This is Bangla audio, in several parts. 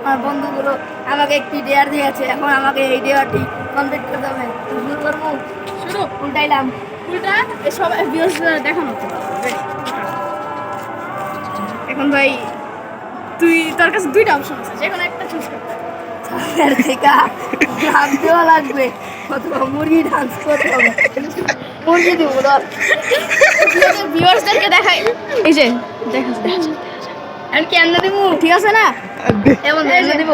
আমার বন্ধুগুলো আমাকে একটি ডেয়ার দিয়েছে, এখন আমাকে এই ডেয়ারটি কমপ্লিট করতে হবে। শুরু করবো, শুরু উল্টাইলাম, উল্টা সব দেখানো হচ্ছে। এখন ভাই তুই তোর কাছে দুইটা অপশন আছে, যে কোনো একটা চুজ করতে হবে। ডান্স দেওয়া লাগবে অথবা মুরগি ডান্স করতে হবে। মুরগি দিব ধর, ভিউয়ার্সদেরকে দেখাই। এই যে দেখা আমি কি আন্না দিব, ঠিক আছে না? এমন আন্না দিব।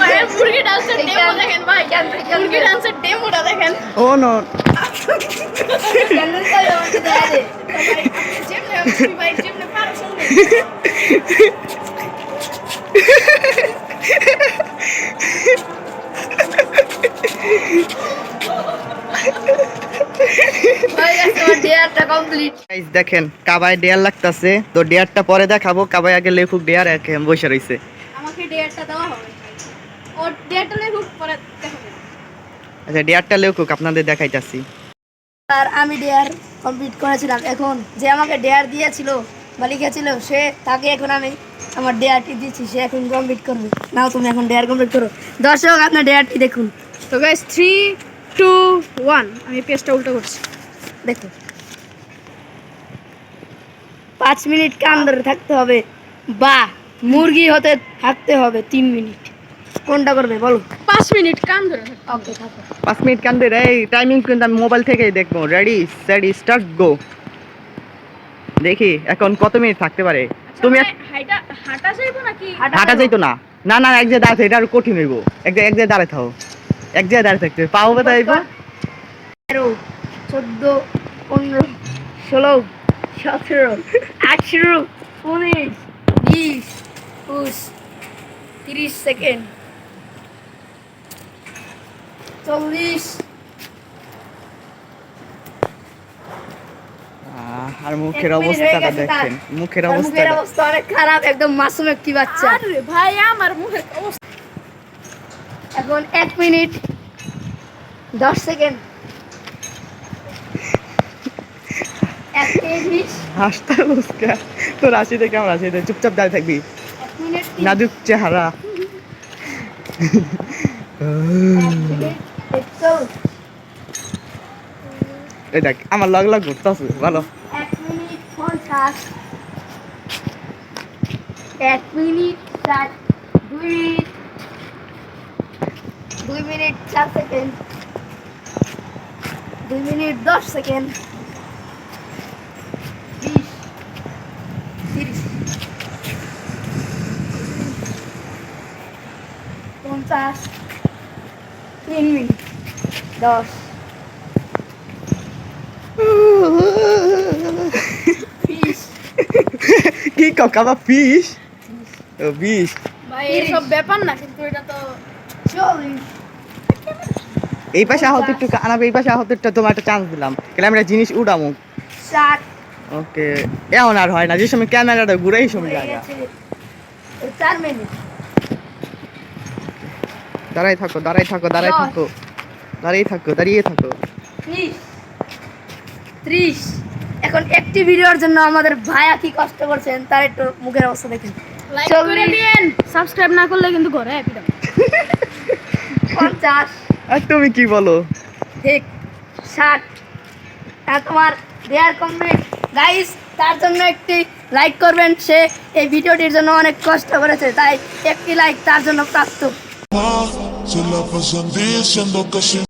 ভাই মুরগি ডান্সের ডেমো দেখেন ভাই, মুরগি ডান্সের ডেমোটা দেখেন। ও নো কেন তাই আমাকে দেয়া দে ভাই, যেমনে ভাই যেমনে পারো শুনবে। দেখেন কাবাই ডেয়ার লাগতেছে, তো ডেয়ারটা পরে দেখাবো। কাবাই আগে লেখুক ডেয়ার, একে বসে রইছে। আমাকে ডেয়ারটা দেওয়া হবে, ওর ডেয়ারটা লেখুক পরে দেখাবো। আচ্ছা ডেয়ারটা লেখুক, আপনাদের দেখাইতাছি। আর আমি ডেয়ার কমপ্লিট করেছিলাম। এখন যে আমাকে ডেয়ার দিয়েছিল বা লিখেছিল, সে তাকে এখন আমি আমার ডেয়ারটি দিচ্ছি, সে এখন কমপ্লিট করবে। নাও তুমি এখন ডেয়ার কমপ্লিট করো। দর্শক আপনার ডেয়ারটি দেখুন। তো গাইস 3, 2, 1 আমি পেজটা উল্টো করছি, দেখো। 5 মিনিট কান ধরে থাকতে হবে বা মুরগি হতে থাকতে হবে 3 মিনিট। কোনটা করবে বলো? 5 মিনিট কান ধরে। ওকে থাকো 5 মিনিট কান ধরে। এই টাইমিং কিন্তু আমি মোবাইল থেকেই দেখবো। রেডি সেট স্টার্ট গো। দেখি এখন কত মিনিট থাকতে পারে। তুমি হাঁটা যাইবো নাকি? হাঁটা যাইতো না, না না, এক জায়গায় দাঁড়াতে, এটা আর কঠিন হইব। এক জায়গায় দাঁড়াতে থাও, এক জায়গায় দাঁড়াতে থাকতে পাও ব্যথা হইব। 13, 14, 15, 16, 17, 18, 19, 20, 21, 30 সেকেন্ড, 40। আর মুখের অবস্থাটা দেখেন, মুখের অবস্থা অনেক খারাপ, একদম মাসুম একটি বাচ্চা। আরে ভাই আমার মুখের অবস্থা। এখন 1 মিনিট 10 সেকেন্ড, 1 মিনিট। হাসতা লুস্কা তোর হাসি দেখে আমার হাসি দেয়। চুপচাপ দাঁড়িয়ে থাকবি, 1 মিনিট নাজুক চেহারা। এই দেখ আমার লগ লগ ঘুরতেছে ভালো। 1 minute 50, 1 minute 60, 2 minute, 2 minute 4 second, 2 minute 10 second, 20, 30, 50, 3 minute 10, 20। কি কাবা ফিশ ও 20। ভাই এসব ব্যাপার না, কিন্তু এটা তো 40। এই পাশে আহত একটু আনাবে, এই পাশে আহত একটু। তোমার একটা চান্স দিলাম, ক্যামেরা জিনিস উড়ামু। 60 ওকে এমন আর হয় না, যে সময় ক্যামেরাটা ঘুরেই সময় হয়ে জায়গা। গেছে। 4 মিনিট। দাঁড়াই থাকো, দাঁড়াই থাকো, দাঁড়াই থাকো, দাঁড়িয়ে থাকো, দাঁড়িয়ে থাকো। 20, 30। এখন একটি ভিডিওর জন্য আমাদের ভাইয়া কি কষ্ট করছেন তার একটু মুখের অবস্থা দেখেন। লাইক করে দিন, সাবস্ক্রাইব না করলে কিন্তু ঘরে একদম। 50। আর তুমি কি বলো? ঠিক 60। আর তোমার দেয়ার কমপ্লিট গাইস, তার জন্য একটি লাইক করবেন। সে এই ভিডিওটির জন্য অনেক কষ্ট করেছে, তাই একটি লাইক তার জন্য প্রাপ্ত।